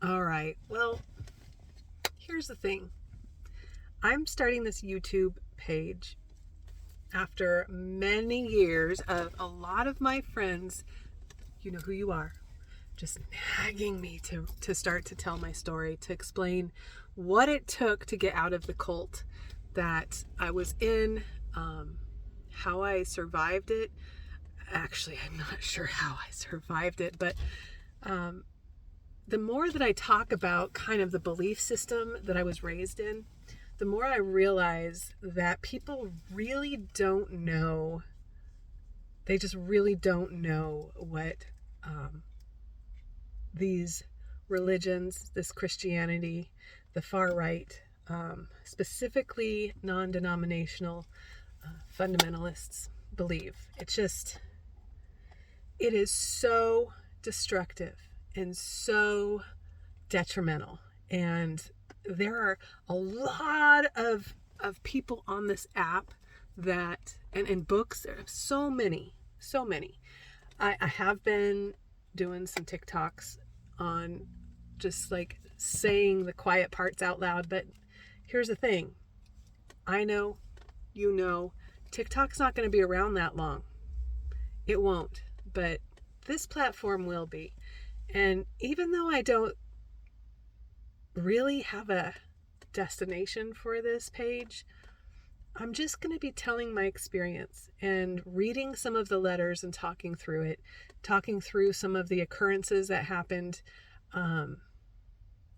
All right. Well, here's the thing. I'm starting this YouTube page after many years of a lot of my friends, you know who you are, just nagging me to start to tell my story, to explain what it took to get out of the cult that I was in, how I survived it. Actually, I'm not sure how I survived it, but um, the more that I talk about kind of the belief system that I was raised in, the more I realize that people really don't know. They just really don't know what um, these religions, this Christianity, the far right, specifically non denominational fundamentalists believe. It is so destructive and so detrimental. And there are a lot of people on this app that, and in books, there are so many. I have been doing some TikToks on just like saying the quiet parts out loud, but here's the thing. I know, you know, TikTok's not going to be around that long. It won't, but this platform will be. And even though I don't really have a destination for this page, I'm just going to be telling my experience and reading some of the letters and talking through it, talking through some of the occurrences that happened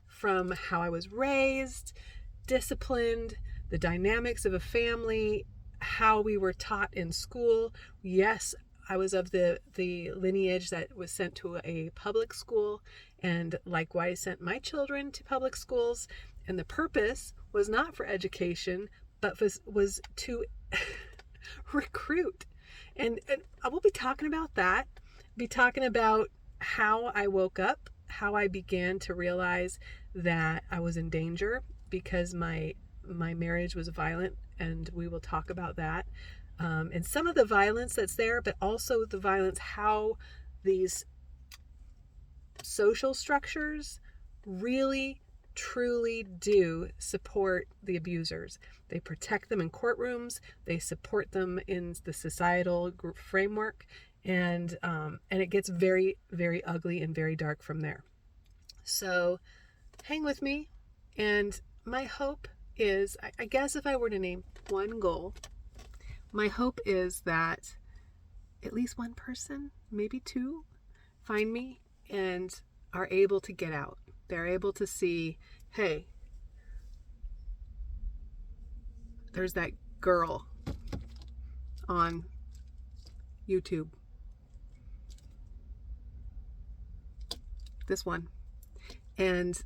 from how I was raised, disciplined, the dynamics of a family, how we were taught in school. Yes, I was of the lineage that was sent to a public school, and likewise sent my children to public schools. And the purpose was not for education, but was to recruit. And I will be talking about that. Be talking about how I woke up, how I began to realize that I was in danger because my marriage was violent, and we will talk about that. And some of the violence that's there, but also the violence, how these social structures really truly do support the abusers. They protect them in courtrooms, they support them in the societal group framework, and it gets very, very ugly and very dark from there. So hang with me, and my hope is, I guess if I were to name one goal, my hope is that at least one person, maybe two, find me and are able to get out. They're able to see, hey, there's that girl on YouTube. This one. And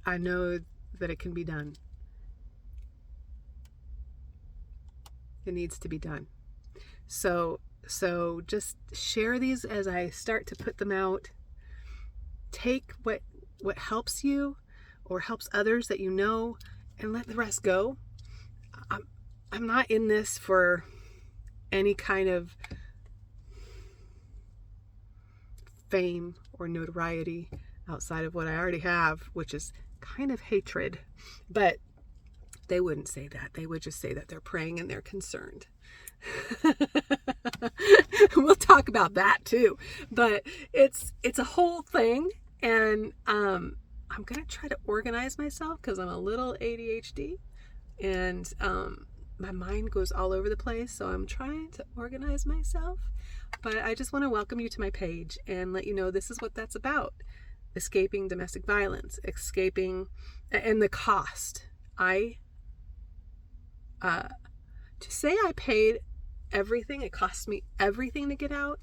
I know that it can be done. It needs to be done. So just share these as I start to put them out. Take what helps you or helps others that you know, and let the rest go. I'm not in this for any kind of fame or notoriety outside of what I already have, which is kind of hatred. But they wouldn't say that. They would just say that they're praying and they're concerned. We'll talk about that too. But it's a whole thing, and I'm gonna try to organize myself because I'm a little ADHD, and my mind goes all over the place. So I'm trying to organize myself. But I just want to welcome you to my page and let you know this is what that's about: escaping domestic violence, escaping, and the cost. To say I paid everything, it cost me everything to get out,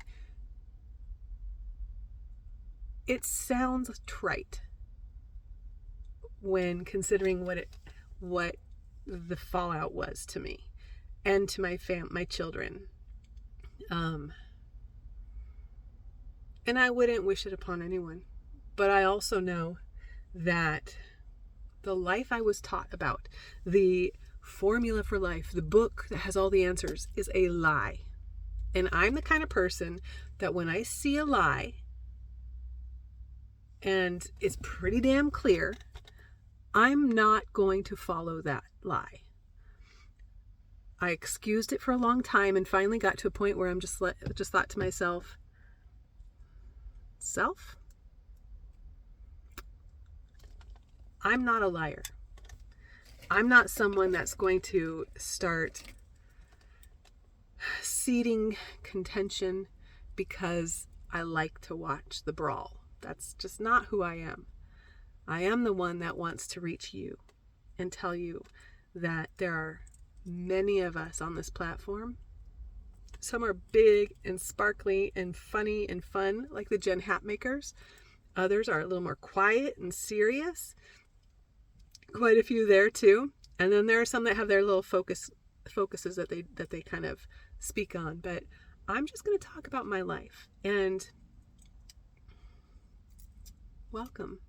it sounds trite when considering what the fallout was to me and to my children. And I wouldn't wish it upon anyone. But I also know that the life I was taught about, the formula for life, the book that has all the answers, is a lie. And I'm the kind of person that when I see a lie, and it's pretty damn clear, I'm not going to follow that lie. I excused it for a long time and finally got to a point where I'm just thought to myself, self, I'm not a liar. I'm not someone that's going to start seeding contention because I like to watch the brawl. That's just not who I am. I am the one that wants to reach you and tell you that there are many of us on this platform. Some are big and sparkly and funny and fun, like the Gen Hat makers. Others are a little more quiet and serious. Quite a few there too. And then there are some that have their little focuses that they kind of speak on. But I'm just going to talk about my life. And welcome.